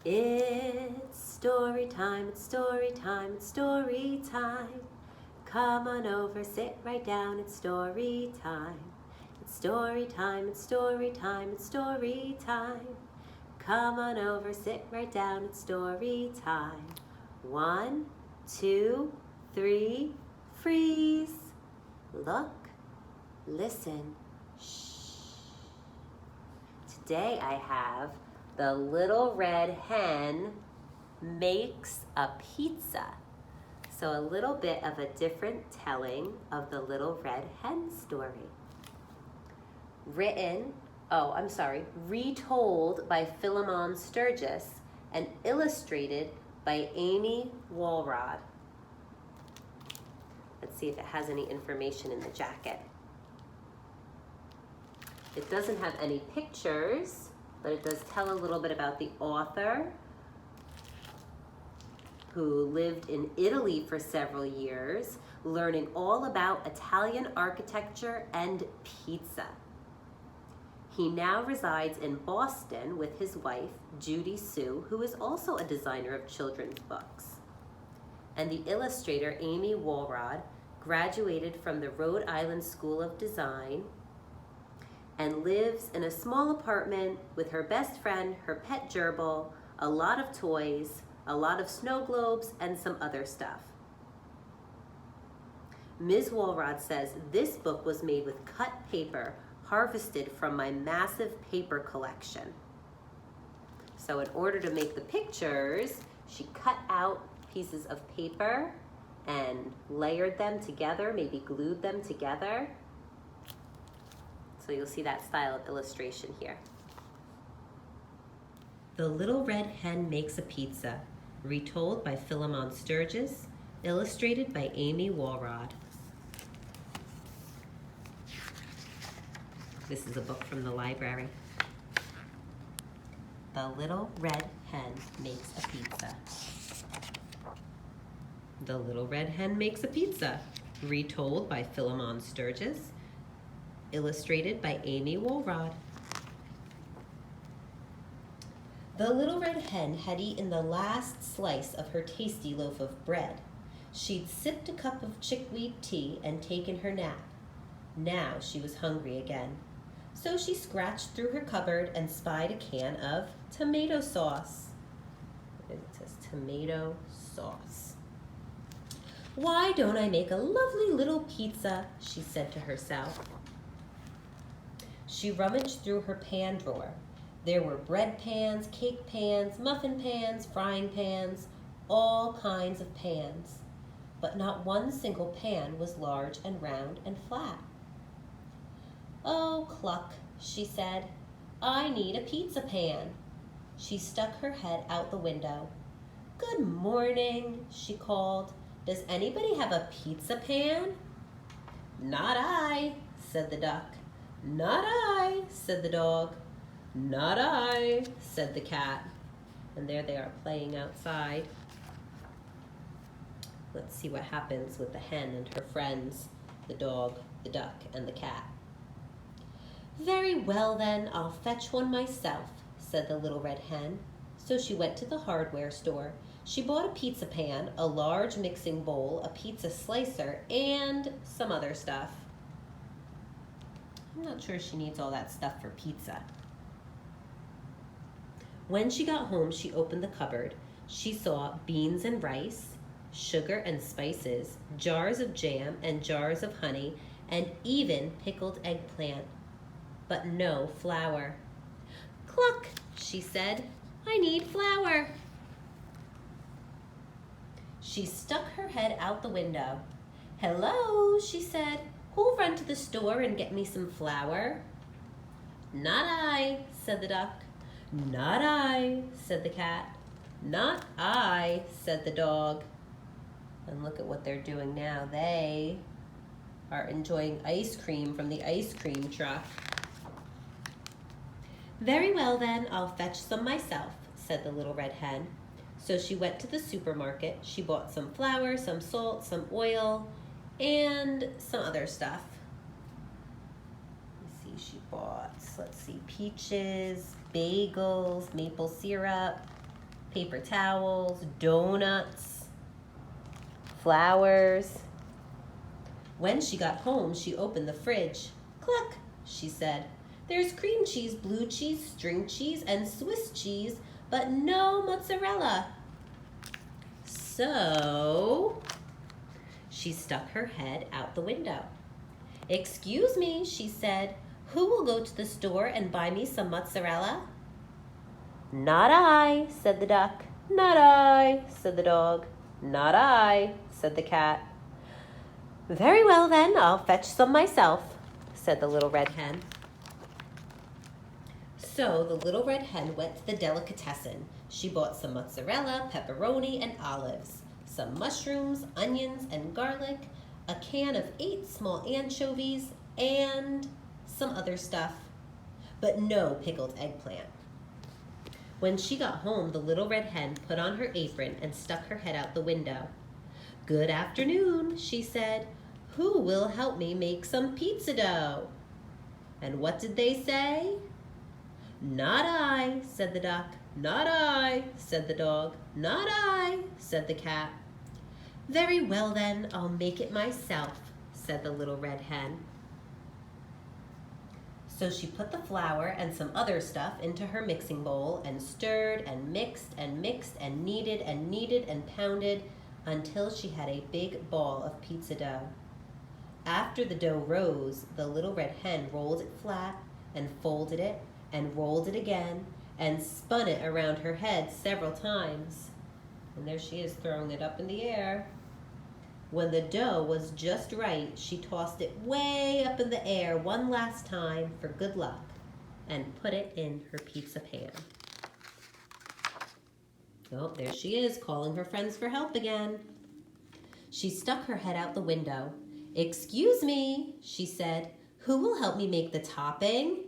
It's story time, it's story time, it's story time. Come on over, sit right down, it's story time. It's story time, it's story time, it's story time. Come on over, sit right down, it's story time. 1, 2, 3, freeze. Look, listen, shh. Today I have the Little Red Hen Makes a Pizza. So a little bit of a different telling of the Little Red Hen story. Retold by Philemon Sturgis and illustrated by Amy Walrod. Let's see if it has any information in the jacket. It doesn't have any pictures, but it does tell a little bit about the author, who lived in Italy for several years, learning all about Italian architecture and pizza. He now resides in Boston with his wife, Judy Sue, who is also a designer of children's books. And the illustrator, Amy Walrod, graduated from the Rhode Island School of Design and lives in a small apartment with her best friend, her pet gerbil, a lot of toys, a lot of snow globes, and some other stuff. Ms. Walrod says this book was made with cut paper harvested from my massive paper collection. So in order to make the pictures, she cut out pieces of paper and layered them together, maybe glued them together. So you'll see that style of illustration here. The Little Red Hen Makes a Pizza, retold by Philemon Sturgis, illustrated by Amy Walrod. This is a book from the library. The Little Red Hen Makes a Pizza. The Little Red Hen Makes a Pizza, retold by Philemon Sturgis, illustrated by Amy Walrod. The Little Red Hen had eaten the last slice of her tasty loaf of bread. She'd sipped a cup of chickweed tea and taken her nap. Now she was hungry again. So she scratched through her cupboard and spied a can of tomato sauce. It says tomato sauce. "Why don't I make a lovely little pizza?" she said to herself. She rummaged through her pan drawer. There were bread pans, cake pans, muffin pans, frying pans, all kinds of pans. But not one single pan was large and round and flat. "Oh, cluck," she said. "I need a pizza pan." She stuck her head out the window. "Good morning," she called. "Does anybody have a pizza pan?" "Not I," said the duck. "Not I," said the dog. "Not I," said the cat. And there they are playing outside. Let's see what happens with the hen and her friends, the dog, the duck, and the cat. "Very well then, I'll fetch one myself," said the Little Red Hen. So she went to the hardware store. She bought a pizza pan, a large mixing bowl, a pizza slicer, and some other stuff. I'm not sure she needs all that stuff for pizza. When she got home, she opened the cupboard. She saw beans and rice, sugar and spices, jars of jam and jars of honey, and even pickled eggplant, but no flour. "Cluck," she said, "I need flour." She stuck her head out the window. "Hello," she said. "Who'll run to the store and get me some flour?" "Not I," said the duck. "Not I," said the cat. "Not I," said the dog. And look at what they're doing now. They are enjoying ice cream from the ice cream truck. "Very well then, I'll fetch some myself," said the Little Red Hen. So she went to the supermarket. She bought some flour, some salt, some oil, and some other stuff. She bought, let's see, peaches, bagels, maple syrup, paper towels, donuts, flowers. When she got home, she opened the fridge. Cluck, she said. There's cream cheese, blue cheese, string cheese, and Swiss cheese, but no mozzarella. So she stuck her head out the window. Excuse me, she said. Who will go to the store and buy me some mozzarella? Not I, said the duck. Not I, said the dog. Not I, said the cat. Very well then, I'll fetch some myself, said the little red hen. So the little red hen went to the delicatessen. She bought some mozzarella, pepperoni, and olives, some mushrooms, onions, and garlic, a can of 8 small anchovies, and some other stuff, but no pickled eggplant. When she got home, the little red hen put on her apron and stuck her head out the window. Good afternoon, she said. Who will help me make some pizza dough? And what did they say? Not I, said the duck. Not I, said the dog. Not I, said the cat. Very well then, I'll make it myself, said the little red hen. So she put the flour and some other stuff into her mixing bowl and stirred and mixed and mixed and kneaded and pounded until she had a big ball of pizza dough. After the dough rose, the little red hen rolled it flat and folded it and rolled it again and spun it around her head several times. And there she is throwing it up in the air. When the dough was just right, she tossed it way up in the air one last time for good luck and put it in her pizza pan. Oh, there she is, calling her friends for help again. She stuck her head out the window. Excuse me, she said. Who will help me make the topping?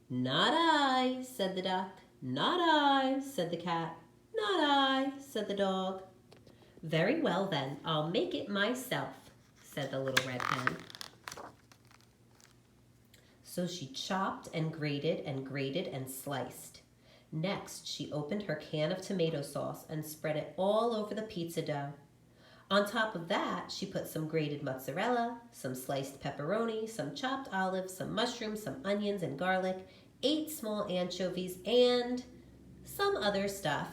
Not I, said the duck. Not I, said the cat. Not I, said the dog. Very well then, I'll make it myself, said the little red hen. So she chopped and grated and sliced. Next, she opened her can of tomato sauce and spread it all over the pizza dough. On top of that, she put some grated mozzarella, some sliced pepperoni, some chopped olives, some mushrooms, some onions and garlic, 8 small anchovies, and some other stuff,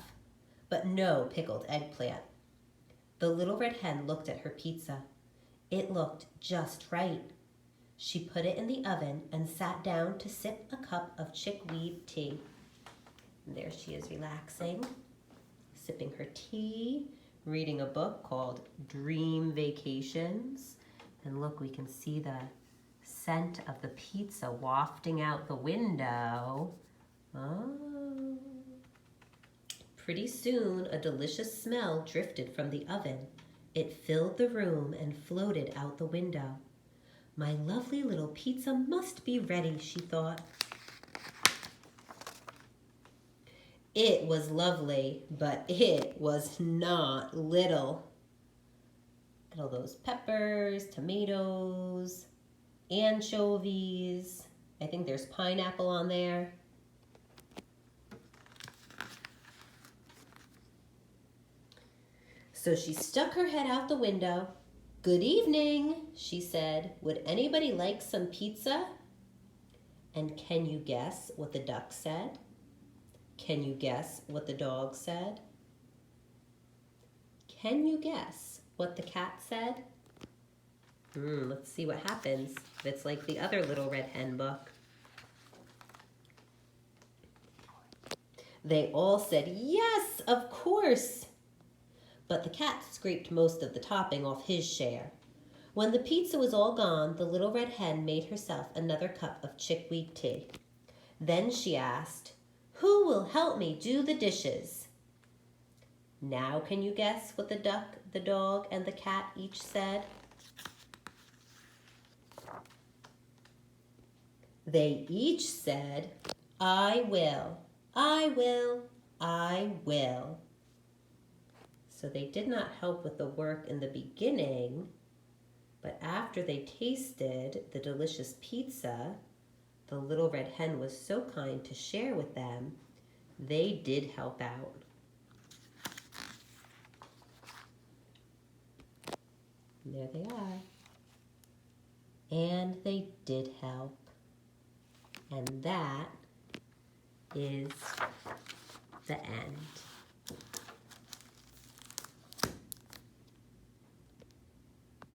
but no pickled eggplant. The little red hen looked at her pizza. It looked just right. She put it in the oven and sat down to sip a cup of chickweed tea. And there she is relaxing, sipping her tea, reading a book called Dream Vacations. And look, we can see the scent of the pizza wafting out the window. Oh. Pretty soon, a delicious smell drifted from the oven. It filled the room and floated out the window. My lovely little pizza must be ready, she thought. It was lovely, but it was not little. Look at all those peppers, tomatoes, anchovies. I think there's pineapple on there. So she stuck her head out the window. Good evening, she said. Would anybody like some pizza? And can you guess what the duck said? Can you guess what the dog said? Can you guess what the cat said? Let's see what happens if it's like the other Little Red Hen book. They all said, yes, of course. But the cat scraped most of the topping off his share. When the pizza was all gone, the Little Red Hen made herself another cup of chickweed tea. Then she asked, who will help me do the dishes? Now can you guess what the duck, the dog, and the cat each said? They each said, I will, I will, I will. So they did not help with the work in the beginning, but after they tasted the delicious pizza, the Little Red Hen was so kind to share with them They did help out. There they are. And they did help. And that is the end.